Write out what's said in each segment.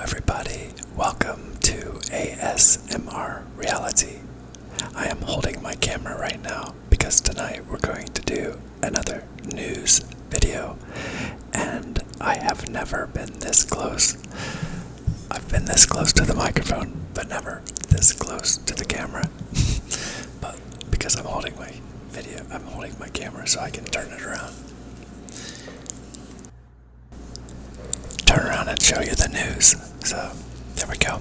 everybody. Welcome to ASMR Reality. I am holding my camera right now because tonight we're going to do another news video, and I have never been this close. I've been this close to the microphone, but never this close to the camera. But because I'm holding my camera so I can turn it around. Turn around and show you the news. So, there we go.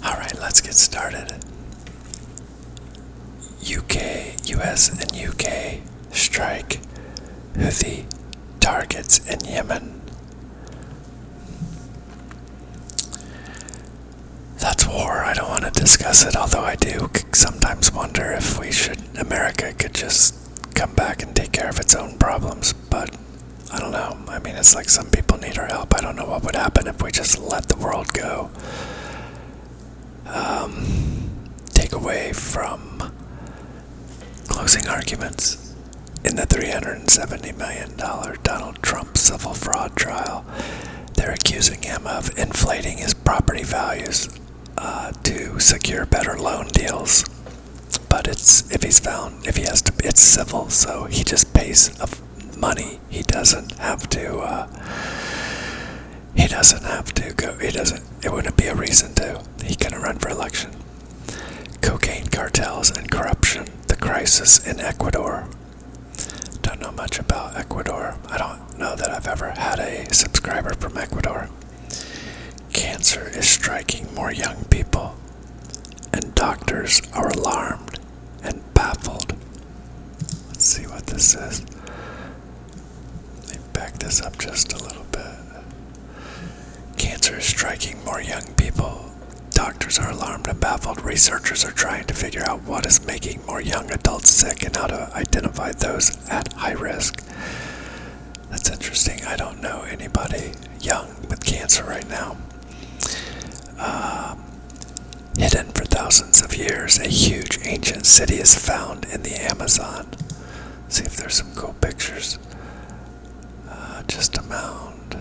Alright, let's get started. US and UK strike Houthi targets in Yemen. That's war. I don't want to discuss it, although I do sometimes wonder if America could just come back and take care of its own problems, but I don't know. I mean, it's like some people need our help. I don't know what would happen if we just let the world go. Take away from closing arguments in the $370 million Donald Trump civil fraud trial. They're accusing him of inflating his property values to secure better loan deals. But it's civil, so he just pays money. It wouldn't be a reason to. He couldn't run for election. Cocaine cartels and corruption, the crisis in Ecuador. Don't know much about Ecuador. I don't know that I've ever had a subscriber from Ecuador. Cancer is striking more young people, and doctors are alarmed and baffled. Let's see what this is. Let me back this up just a little bit. Cancer is striking more young people. Doctors are alarmed and baffled. Researchers are trying to figure out what is making more young adults sick and how to identify those at high risk. That's interesting. I don't know anybody young with cancer right now. Hidden for thousands of years, a huge ancient city is found in the Amazon. See if there's some cool pictures. Just a mound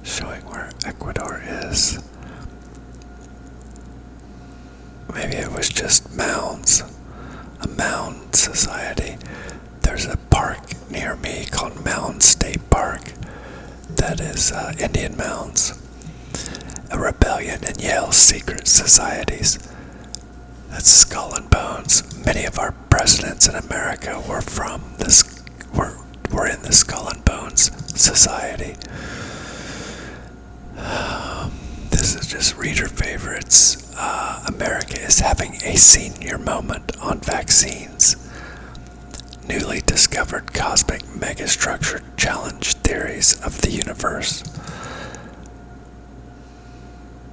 showing where Ecuador is. Maybe it was just mounds, a mound society. There's a park near me called Mound State Park that is Indian mounds. A rebellion in Yale's secret societies. That's Skull and Bones. Many of our presidents in America were in the Skull and Bones Society. This is just reader favorites. America is having a senior moment on vaccines. Newly discovered cosmic megastructure challenge theories of the universe.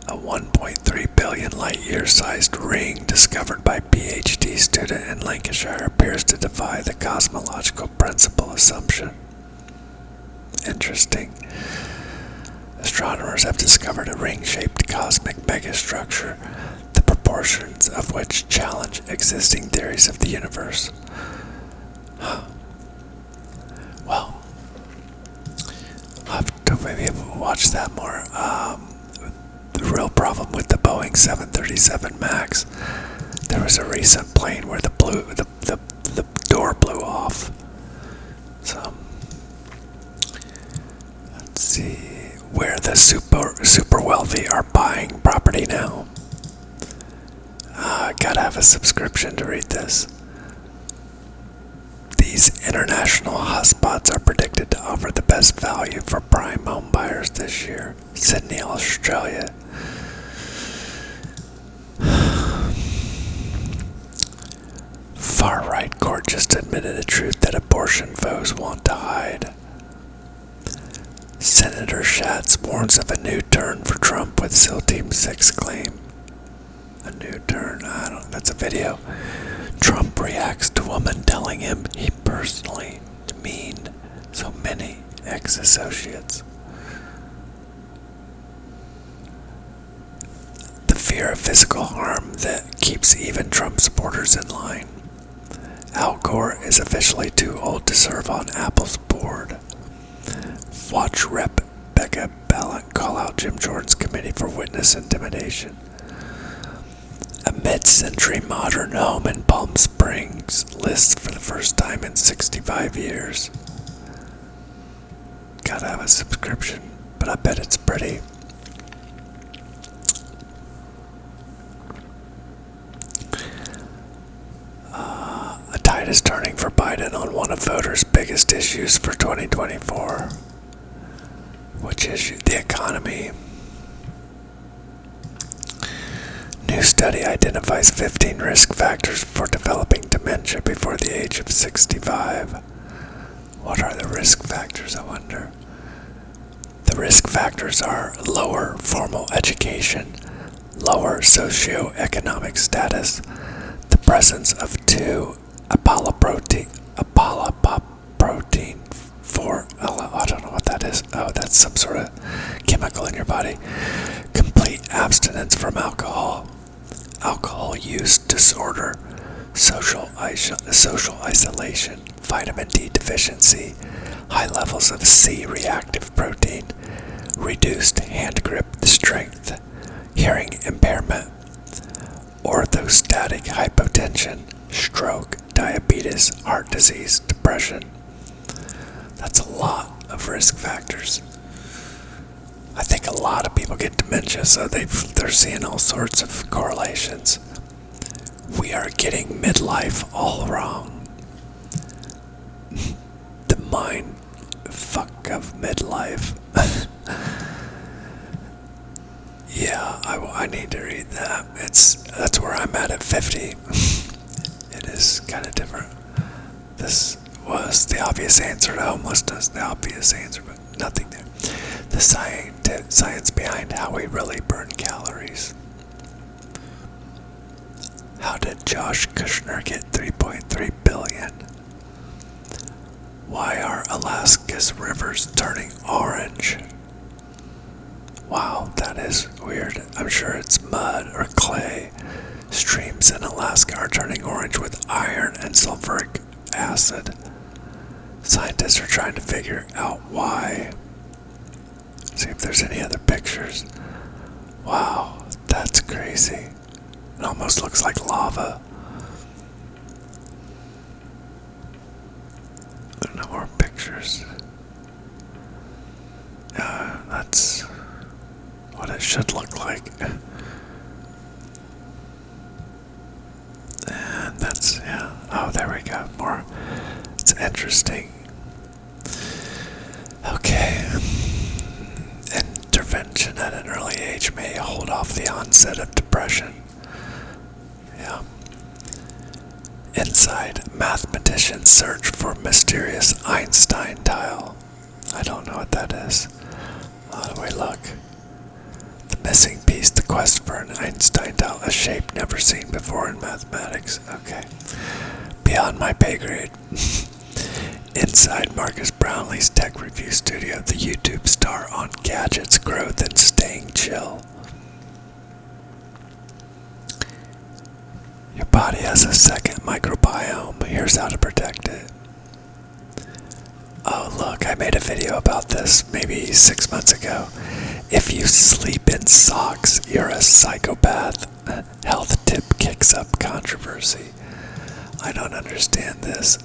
A 1.3 billion light-year-sized ring discovered by PhD student in Lancashire appears to defy the cosmological principle assumption. Interesting. Astronomers have discovered a ring-shaped cosmic megastructure, the proportions of which challenge existing theories of the universe. Well, I'll have to maybe watch that more. The real problem with the Boeing 737 MAX, there was a recent plane where the door blew off. So, let's see where the super wealthy are buying property now. Gotta have a subscription to read this. These international hotspots are predicted to offer the best value for prime home buyers this year. Sydney, Australia. Far-right court just admitted a truth that abortion foes want to hide. Senator Schatz warns of a new turn for Trump with SEAL Team 6 claim. A new turn? That's a video. Trump reacts to woman telling him he personally demeaned so many ex-associates. The fear of physical harm that keeps even Trump supporters in line. Al Gore is officially too old to serve on Apple's board. Watch Rep. MAGA ballot call out Jim Jordan's committee for witness intimidation. A mid-century modern home in Palm Springs lists for the first time in 65 years. Gotta have a subscription, but I bet it's pretty. A tide is turning for Biden on one of voters' biggest issues for 2024. Which issue? The economy. New study identifies 15 risk factors for developing dementia before the age of 65. What are the risk factors, I wonder? The risk factors are lower formal education, lower socioeconomic status, the presence of 2 apolipoprotein 4, I don't know what that is. Oh, that's some sort of chemical in your body. Complete abstinence from alcohol, alcohol use disorder, social isolation, vitamin D deficiency, high levels of C reactive protein, reduced hand grip strength, hearing impairment, orthostatic hypotension, stroke, diabetes, heart disease, depression. That's a lot of risk factors. I think a lot of people get dementia, so they're seeing all sorts of correlations. We are getting midlife all wrong. The mind fuck of midlife. Yeah, I need to read that. That's where I'm at 50. It is kind of different. This was the obvious answer to homelessness, the obvious answer, but nothing there. The science behind how we really burn calories. How did Josh Kushner get $3.3 billion? Why are Alaska's rivers turning orange? Wow, that is weird. I'm sure it's mud or clay. Streams in Alaska are turning orange with iron and sulfuric acid. Scientists are trying to figure out why. See if there's any other pictures. Wow, that's crazy. It almost looks like lava. No more pictures. That's what it should look like. And that's, yeah. Oh, there we go. More. It's interesting. Okay. Intervention at an early age may hold off the onset of depression. Yeah. Inside, mathematicians search for mysterious Einstein tile. I don't know what that is. How do we look? The missing piece, the quest for an Einstein tile, a shape never seen before in mathematics. Okay. Beyond my pay grade. Inside Marcus Brownlee's tech review studio, the YouTube star on gadgets, growth, and staying chill. Your body has a second microbiome. Here's how to protect it. Oh, look, I made a video about this maybe 6 months ago. If you sleep in socks, you're a psychopath. Health tip kicks up controversy. I don't understand this.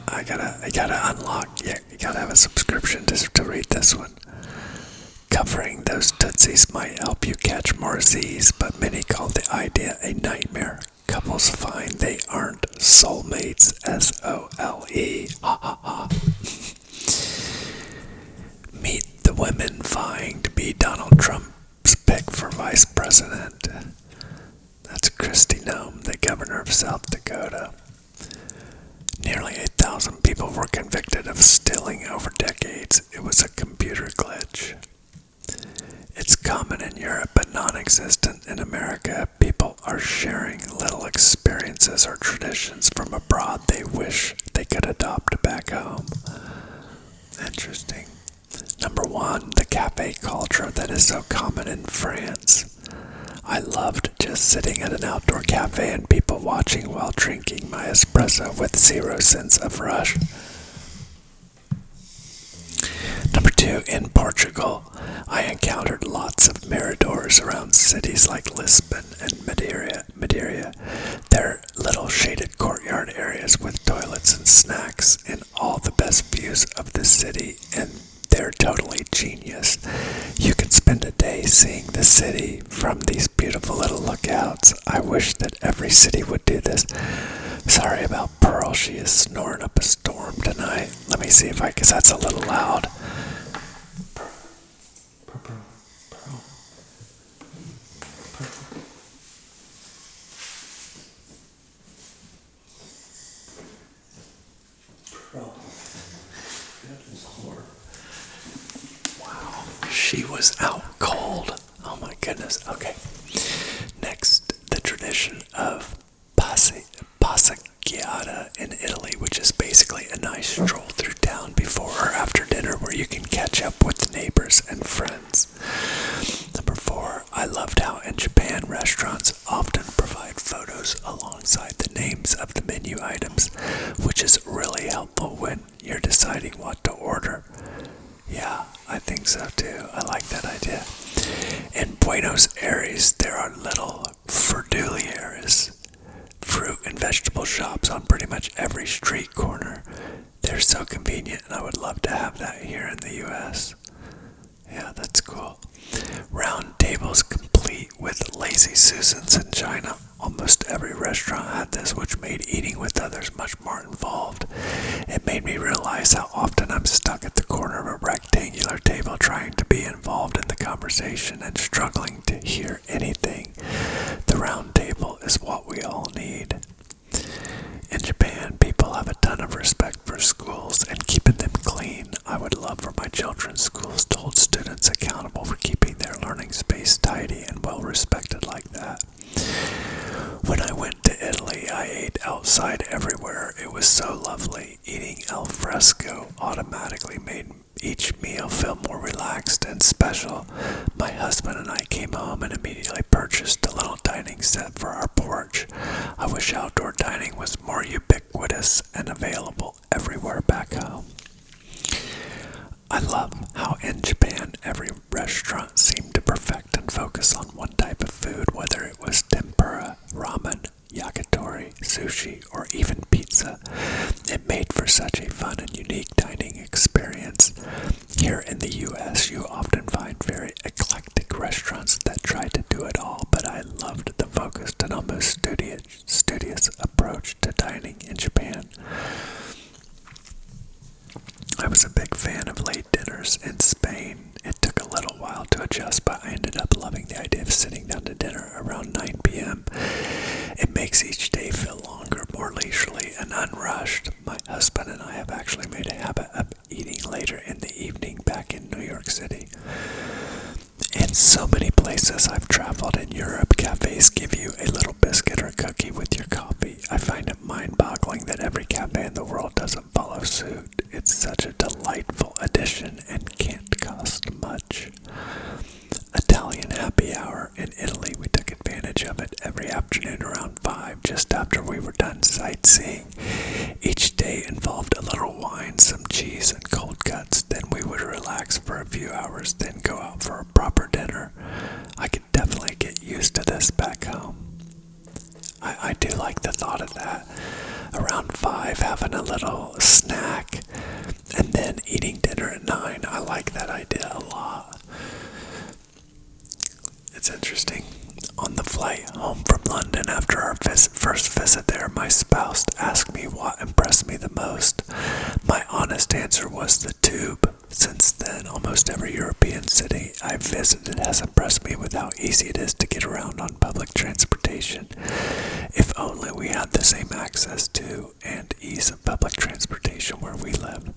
I gotta unlock. Yeah, you gotta have a subscription to read this one. Covering those tootsies might help you catch more Z's, but many call the idea a nightmare. Couples find they aren't soulmates. SOLE. Ha ha ha. Meet the women vying to be Donald Trump's pick for vice president. That's Kristi Noem, the governor of South Dakota. Nearly 8,000 people were convicted of stealing over decades. It was a computer glitch. It's common in Europe but non-existent in America. People are sharing little experiences or traditions from abroad they wish they could adopt back home. Interesting. Number 1, the cafe culture that is so common in France. I loved just sitting at an outdoor cafe and people watching while drinking my espresso with zero sense of rush. Number to in Portugal, I encountered lots of miradors around cities like Lisbon and Madeira. They're little shaded courtyard areas with toilets and snacks and all the best views of the city, and they're totally genius. You can spend a day seeing the city from these beautiful little lookouts. I wish that every city would do this. Sorry about Pearl, she is snoring up a storm tonight. Let me see if because that's a little loud. Wow, she was out cold. Oh my goodness. Okay. Next, the tradition of passeggiata in Italy, which is basically a nice stroll through town before or after dinner where you can catch up with neighbors and friends. Number 4, I loved how in Japan restaurants often provide photos alongside the names of the menu items, which is really helpful when you're deciding what to order. Yeah, I think so too. I like that idea. In Buenos Aires, there are little verdurieras, fruit and vegetable shops on pretty much every street corner. They're so convenient, and I would love to have that here in the US. Yeah, that's cool. Round tables complete with lazy Susans in China. Almost every restaurant had this, which made eating with others much more involved. It made me realize how often I'm stuck at the corner of a rectangular table trying to be involved in the conversation and struggling to hear anything. The round table is what we all need. In Japan, people have a ton of respect for schools and keeping them clean. I would love for my children's schools to hold students accountable for keeping their learning space tidy and well respected like that. When I went to Italy, I ate outside everywhere. It was so lovely. Eating al fresco automatically made each meal feel more relaxed and special. My husband and I came home and immediately purchased a little dining set for our porch. I wish outdoor dining was more ubiquitous and available everywhere back home. I love how in Japan every restaurant seemed to perfect and focus on one type of food, whether it was tempura, ramen, yakitori, sushi, or even pizza. It made for such a fun and unique dining experience. Here in the US, you often find very eclectic restaurants that try to do it all, but I loved the focused and almost studious approach to dining in Japan. I was a big fan of late dinners in Spain. It took a little while to adjust, but I ended up loving the idea of sitting down to dinner around 9 p.m. It makes each day feel longer, more leisurely, and unrushed. My husband and I have actually made a habit of eating later in the evening back in New York City. In so many places I've traveled in Europe, cafes give you a little biscuit or cookie with your coffee. I find it mind-boggling that every cafe in the world doesn't follow suit. It's such a delightful addition and can't cost much. Italian happy hour in Italy, we took advantage of it every afternoon around 5, just after we were done sightseeing. Each day involved a little wine, some cheese, and cold cuts. Then we would relax for a few hours, then go out for a proper dinner. I could definitely get used to this back home. I do like the thought of that. Around 5, having a little snack, and then eating dinner at 9. I like that idea a lot. It's interesting. On the flight home from London after our first visit there, my spouse asked me what impressed me the most. My honest answer was the tube. Since then, almost every European city I've visited has impressed me with how easy it is to get around on public transportation. If only we had the same access to and ease of public transportation where we live.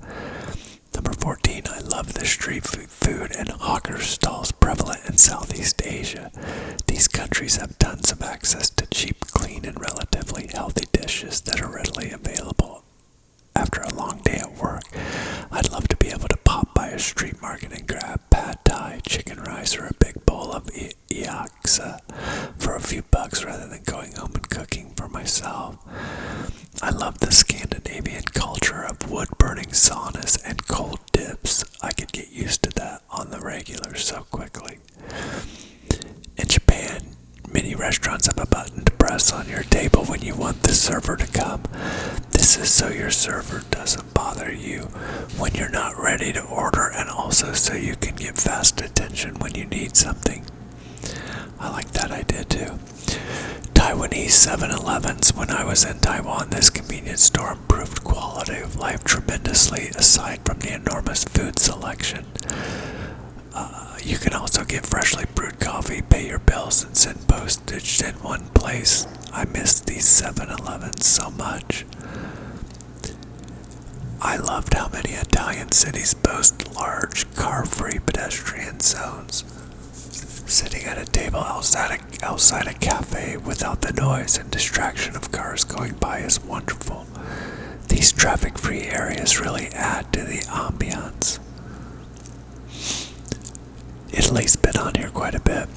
Number 14, I love the street food and hawker stalls prevalent in Southeast Asia. These countries have tons of access to cheap, clean, and relatively healthy dishes that are readily available after a long day at work. I'd love to be able to pop by a street market and grab pad thai, chicken rice, or a big bowl of yaksa for a few bucks rather than going home and cooking for myself. I love the Scandinavian culture of wood-burning saunas and cold dips. I could get used your server doesn't bother you when you're not ready to order, and also so you can get fast attention when you need something. I like that idea too. Taiwanese 7-Elevens. When I was in Taiwan, this convenience store improved quality of life tremendously, aside from the enormous food selection. You can also get freshly brewed coffee, pay your bills, and send postage in one place. I miss these 7-Elevens so much. I loved how many Italian cities boast large car-free pedestrian zones. Sitting at a table outside a cafe without the noise and distraction of cars going by is wonderful. These traffic-free areas really add to the ambiance. Italy's been on here quite a bit.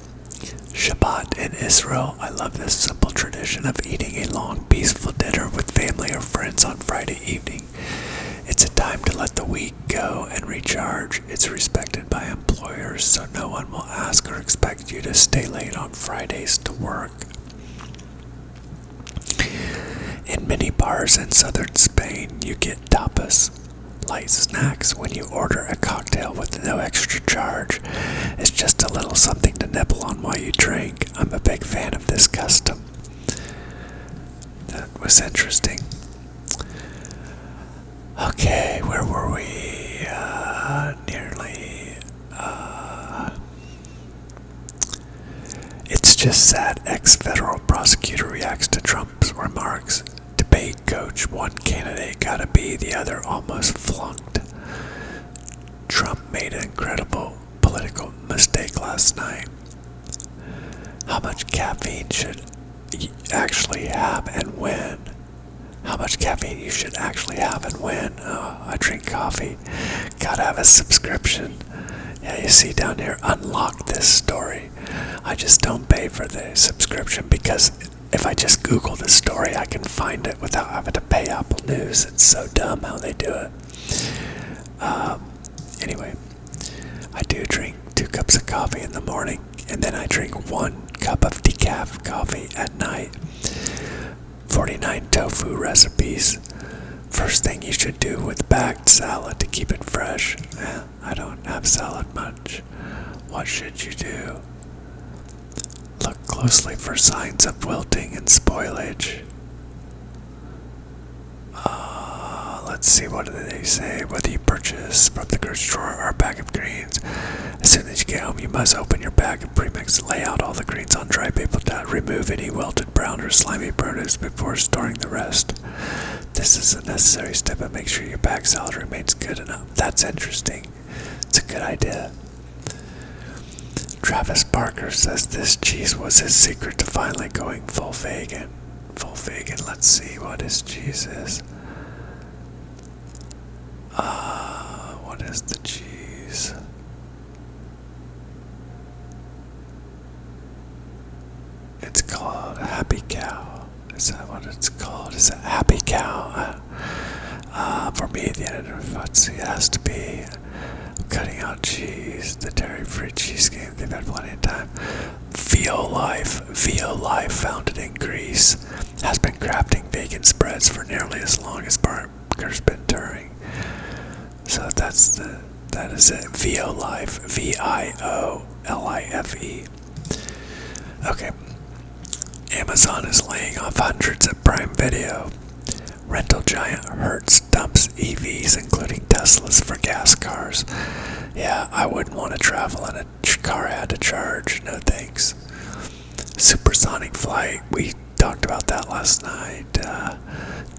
Shabbat in Israel. I love this simple tradition of eating a long, peaceful dinner with family or friends on Friday evening. It's a time to let the week go and recharge. It's respected by employers, so no one will ask or expect you to stay late on Fridays to work. In many bars in southern Spain, you get tapas, light snacks when you order a cocktail with no extra charge. It's just a little something to nibble on while you drink. I'm a big fan of this custom. That was interesting. Okay, where were we? It's just sad ex-federal prosecutor reacts to Trump's remarks. Debate coach, one candidate gotta be, the other almost flunked. Trump made an incredible political mistake last night. How much caffeine should you actually have and when? How much caffeine you should actually have and when? Oh, I drink coffee. Gotta have a subscription. Yeah, you see down here, unlock this story. I just don't pay for the subscription because if I just Google the story, I can find it without having to pay Apple News. It's so dumb how they do it. Anyway, I do drink 2 cups of coffee in the morning, and then I drink 1 cup of decaf coffee at night. 49 tofu recipes. First thing you should do with bagged salad to keep it fresh. I don't have salad much. What should you do? Look closely for signs of wilting and spoilage. Let's see, what do they say? Whether you purchase from the grocery store or a bag of greens, as soon as you get home, you must open your bag and premix. Lay out all the greens on dry paper towel. Remove any wilted, brown, or slimy produce before storing the rest. This is a necessary step, and make sure your bag salad remains good enough. That's interesting. It's a good idea. Travis Barker says this cheese was his secret to finally going full vegan. Full vegan. Let's see what his cheese is. What is the cheese? It's called Happy Cow. Is that what it's called? Is it Happy Cow? For me, at the end of it has to be cutting out cheese, the dairy-free cheese game. They've had plenty of time. VO Life, founded in Greece, has been crafting vegan spreads for nearly as long as Barker's been touring. So that is it. VO Life, VIOLIFE. Okay. Amazon is laying off hundreds at Prime Video. Rental giant Hertz dumps EVs, including Teslas, for gas cars. Yeah, I wouldn't want to travel in a car I had to charge. No thanks. Supersonic flight. We talked about that last night.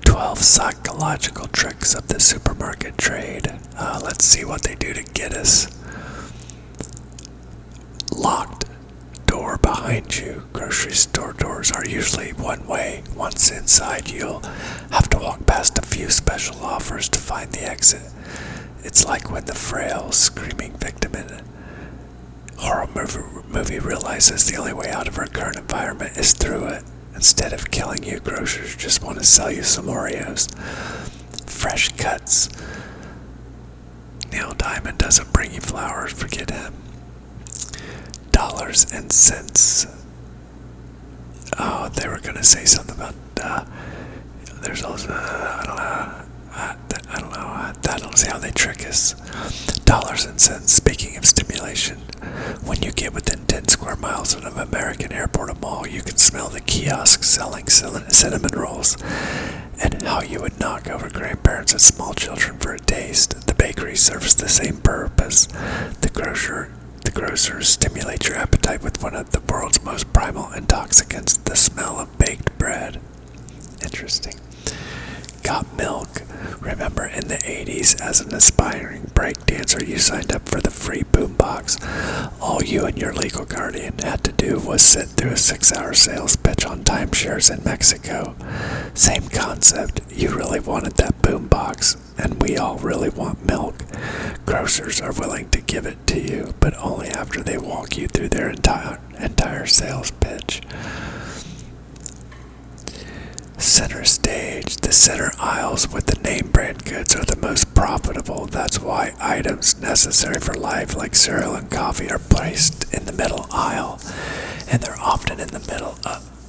12 psychological tricks of the supermarket trade. Let's see what they do to get us. Locked door behind you. Grocery store doors are usually one way. Once inside, you'll have to walk past a few special offers to find the exit. It's like when the frail, screaming victim in a horror movie realizes the only way out of her current environment is through it. Instead of killing you, grocers just want to sell you some Oreos. Fresh cuts. Neil Diamond doesn't bring you flowers, forget him. Dollars and cents. Oh, they were going to say something about, there's also, I don't know, See how they trick us? Dollars and cents. Speaking of stimulation, when you get within 10 square miles of an American airport or mall, you can smell the kiosks selling cinnamon rolls. And how you would knock over grandparents and small children for a taste. The bakery serves the same purpose. The grocers stimulate your appetite with one of the world's most primal intoxicants, the smell of baked bread. Interesting. Got milk. Remember in the 80s, as an aspiring break dancer, you signed up for the free boombox. All you and your legal guardian had to do was sit through a 6-hour sales pitch on timeshares in Mexico. Same concept. You really wanted that boombox, and we all really want milk. Grocers are willing to give it to you, but only after they walk you through their entire sales pitch. Center stage. The center aisles with the name brand goods are the most profitable. That's why items necessary for life like cereal and coffee are placed in the middle aisle. And they're often in the middle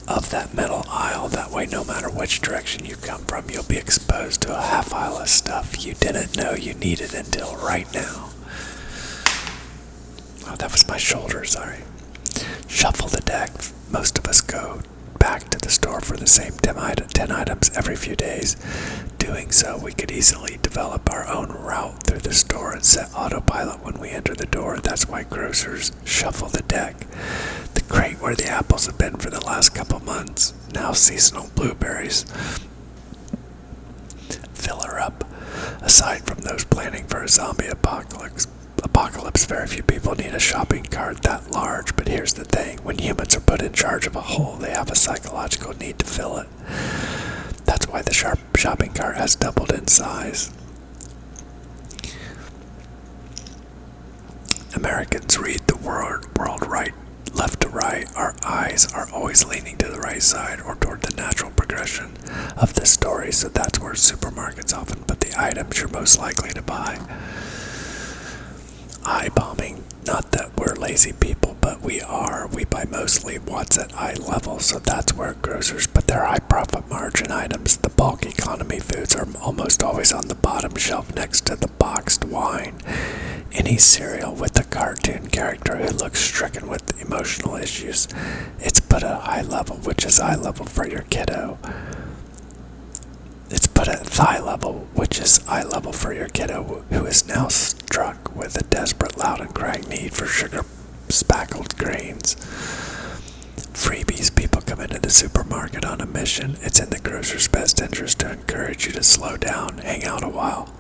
of that middle aisle. That way, no matter which direction you come from, you'll be exposed to a half aisle of stuff you didn't know you needed until right now. Oh, that was my shoulder, sorry. Shuffle the deck. Most of us go back to the store for the same 10 items every few days. Doing so, we could easily develop our own route through the store and set autopilot when we enter the door. That's why grocers shuffle the deck. The crate where the apples have been for the last couple months, now seasonal blueberries. Fill her up. Aside from those planning for a zombie apocalypse, very few people need a shopping cart that large, but here's the thing. When humans are put in charge of a whole, they have a psychological need to fill it. That's why the shopping cart has doubled in size. Americans read the world right, left to right. Our eyes are always leaning to the right side or toward the natural progression of the story, so that's where supermarkets often put the items you're most likely to buy. Eye bombing. Not that we're lazy people, but we are. We buy mostly what's at eye level, so that's where grocers put their high profit margin items. The bulk economy foods are almost always on the bottom shelf next to the boxed wine. Any cereal with a cartoon character who looks stricken with emotional issues, it's put at high level, which is eye level for your kiddo. It's put at thigh level, which is eye level for your kiddo who is now struck with a desperate, loud and crying need for sugar-spackled grains. Freebies. People come into the supermarket on a mission. It's in the grocer's best interest to encourage you to slow down, hang out a while.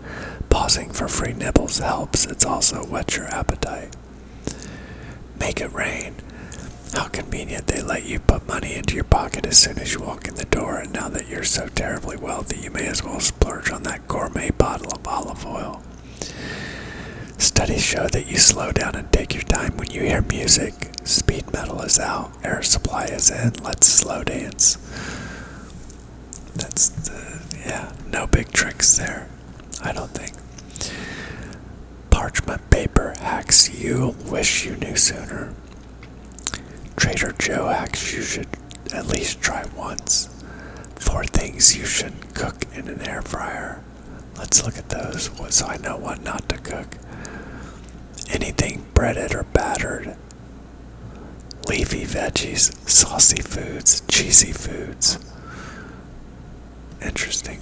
Pausing for free nibbles helps. It's also whets your appetite. Make it rain. How convenient they let you put money into your pocket as soon as you walk in the door, and now that you're so terribly wealthy, you may as well splurge on that gourmet bottle of olive oil. Studies show that you slow down and take your time when you hear music. Speed metal is out, air supply is in, let's slow dance. No big tricks there, I don't think. Parchment paper hacks you wish you knew sooner. Trader Joe hacks you should at least try once. 4 things you shouldn't cook in an air fryer. Let's look at those so I know what not to cook. Anything breaded or battered. Leafy veggies, saucy foods, cheesy foods. Interesting.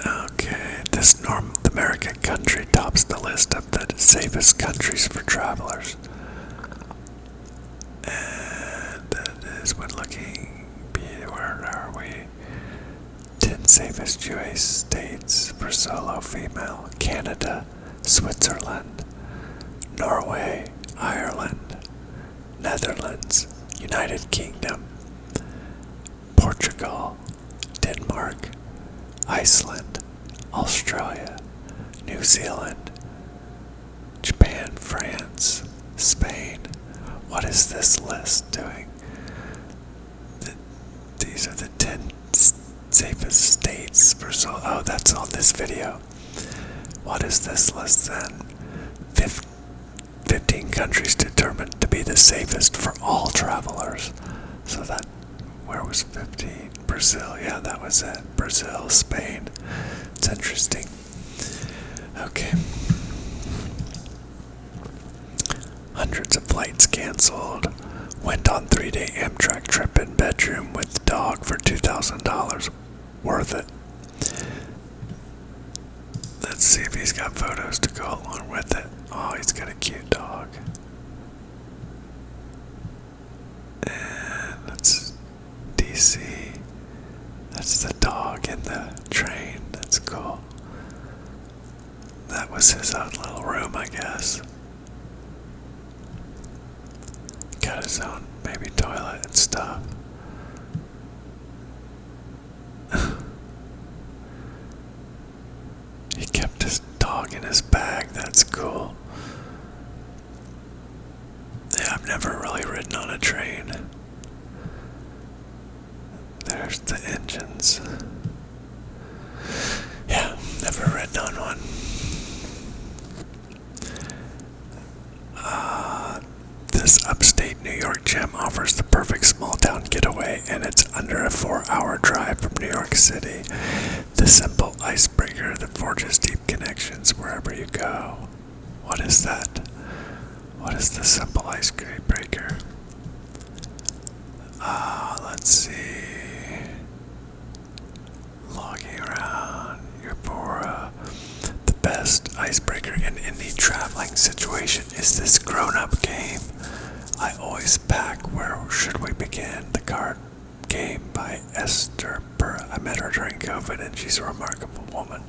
Okay, this North American country tops the list of the safest countries for travelers. And that is when looking, where are we? 10 safest US states for solo female. Canada, Switzerland, Norway, Ireland, Netherlands, United Kingdom, Portugal, Denmark, Iceland, Australia, New Zealand, Japan, France, Spain. What is this list doing? These are the 10 safest states for oh, that's on this video. What is this list then? 15 countries determined to be the safest for all travelers. So that Where was 15? Brazil, yeah, that was it. Brazil, Spain. It's interesting. Okay. Hundreds of flights canceled. Went on 3-day Amtrak trip in bedroom with dog for $2,000. Worth it. Let's see if he's got photos to go along with it. Oh, he's got a cute dog. And that's DC. That's the dog in the train. That's cool. That was his own little room, I guess. Got his own baby toilet and stuff. He kept his dog in his bag. That's cool. Yeah, I've never really ridden on a train. There's the engines. Yeah, never ridden on one. This upstate New York gym offers the perfect small town getaway, and it's under a 4-hour drive from New York City. The simple icebreaker that forges deep connections wherever you go. What is that? What is the simple icebreaker? Let's see. Logging around Eupora. The best icebreaker in any traveling situation is this grown-up game. I always pack Where Should We Begin? The card game by Esther Burr. I met her during COVID and she's a remarkable woman.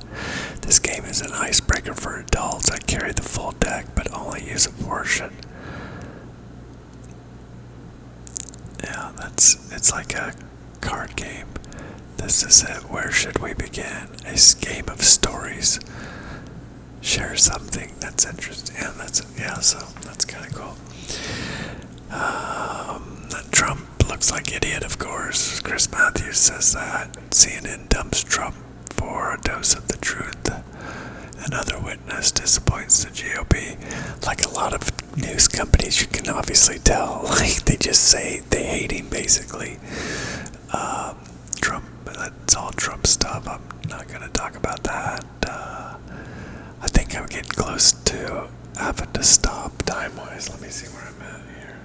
This game is an icebreaker for adults. I carry the full deck but only use a portion. Yeah, it's like a card game. This is it. Where Should We Begin? A game of stories. Share something that's interesting. So that's kind of cool. Trump looks like idiot, of course. Chris Matthews says that. CNN dumps Trump for a dose of the truth. Another witness disappoints the GOP. Like a lot of news companies, you can obviously tell. Like, they just say they hate him, basically. Trump, that's all Trump stuff. I'm not going to talk about that. I think I'm getting close to having to stop time-wise. Let me see where I'm at here.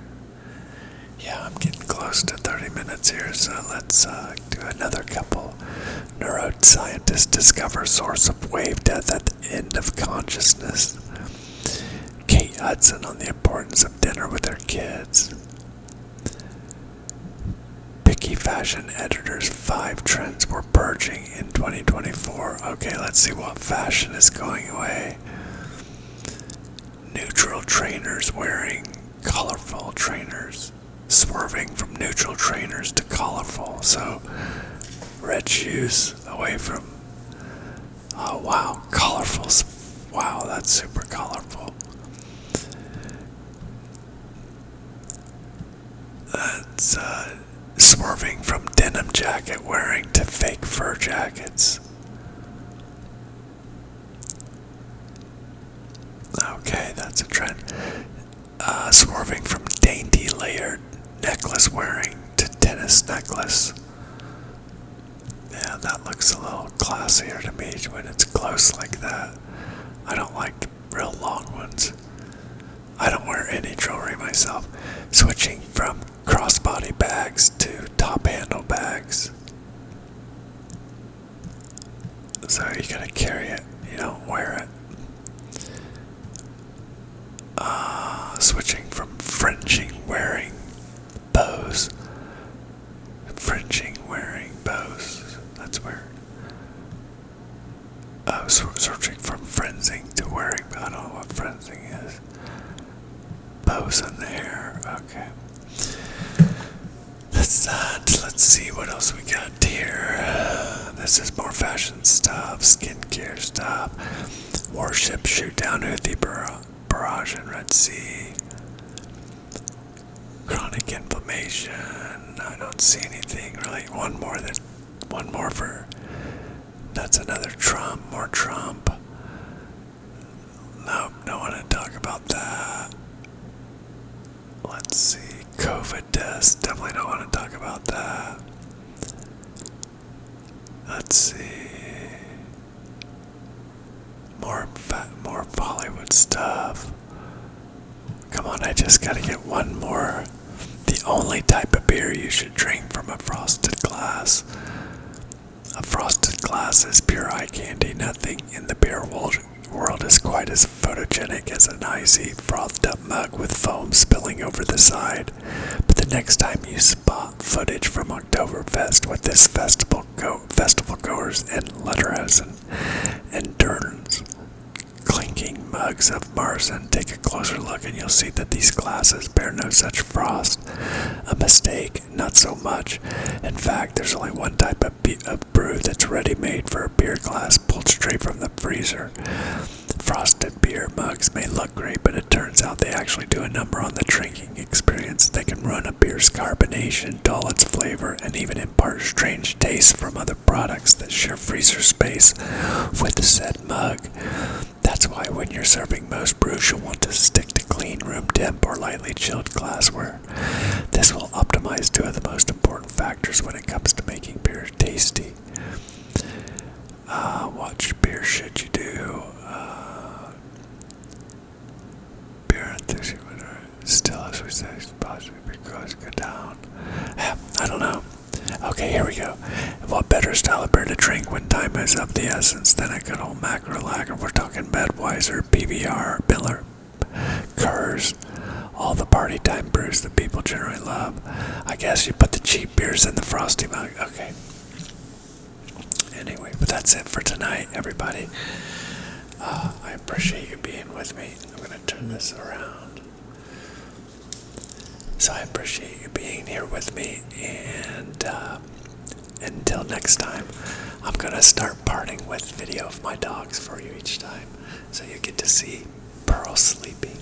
Yeah, I'm getting close to 30 minutes here, so let's do another couple. Neuroscientists discover source of wave death at the end of consciousness. Kate Hudson on the importance of dinner with her kids. Picky fashion editors, 5 trends we're purging in 2024. Okay, let's see what fashion is going away. Neutral trainers wearing colorful trainers. Swerving from neutral trainers to colorful. So, red shoes away from, oh wow, colorful. Wow, that's super colorful. That's swerving from denim jacket wearing to fake fur jackets. Okay, that's a trend. Swerving from dainty layered necklace wearing to tennis necklace. Yeah, that looks a little classier to me when it's close like that. I don't like real long ones. I don't wear any jewelry myself. Switching from crossbody bags to top handle bags. So you gotta carry it, you don't wear it. Switching from fringing wearing bows. Fringing wearing bows. That's weird. Switching from fringing to wearing, I don't know what fringing is. Bows in the hair, okay. That's that. Let's see what else we got here. This is more fashion stuff, skincare stuff. Warship shoot down Houthi barrage in Red Sea. Chronic inflammation. I don't see anything really. One more for. That's another Trump. More Trump. Nope, don't want to talk about that. Let's see. COVID test. Definitely don't want to talk about that. let's see. More Bollywood stuff. Come on, I just gotta get one more. The only type of beer you should drink from a frosted glass. A frosted glass is pure eye candy. Nothing in the beer world is quite as photogenic as an icy, frothed up mug with foam spilling over the side. But the next time you spot footage from Oktoberfest with this festival goers in Letterhosen and Derns clinking mugs of Marzen, take a closer look and you'll see that these glasses bear no such frost. A mistake, not so much. In fact, there's only one type of brew that's ready-made for a beer glass pulled straight from the freezer. Frosted beer mugs may look great, but it turns out they actually do a number on the drinking experience. They can ruin a beer's carbonation, dull its flavor, and even impart strange tastes from other products that share freezer space with the said mug. That's why when you're serving most brews, you'll want to stick to clean room temp or lightly chilled glassware. This will optimize two of the most important factors when it comes to making beer tasty. What beer should you do? Beer enthusiast, still as we say, possibly because go down. I don't know. Okay, here we go. What better style of beer to drink when time is of the essence than a good old macro lager? We're talking Budweiser, PBR, Miller, Coors, all the party time brews that people generally love. I guess you put the cheap beers in the frosty mug. Okay. Anyway, but that's it for tonight, everybody. I appreciate you being with me. I'm going to turn this around. So I appreciate you being here with me, and until next time, I'm going to start parting with video of my dogs for you each time, so you get to see Pearl sleeping.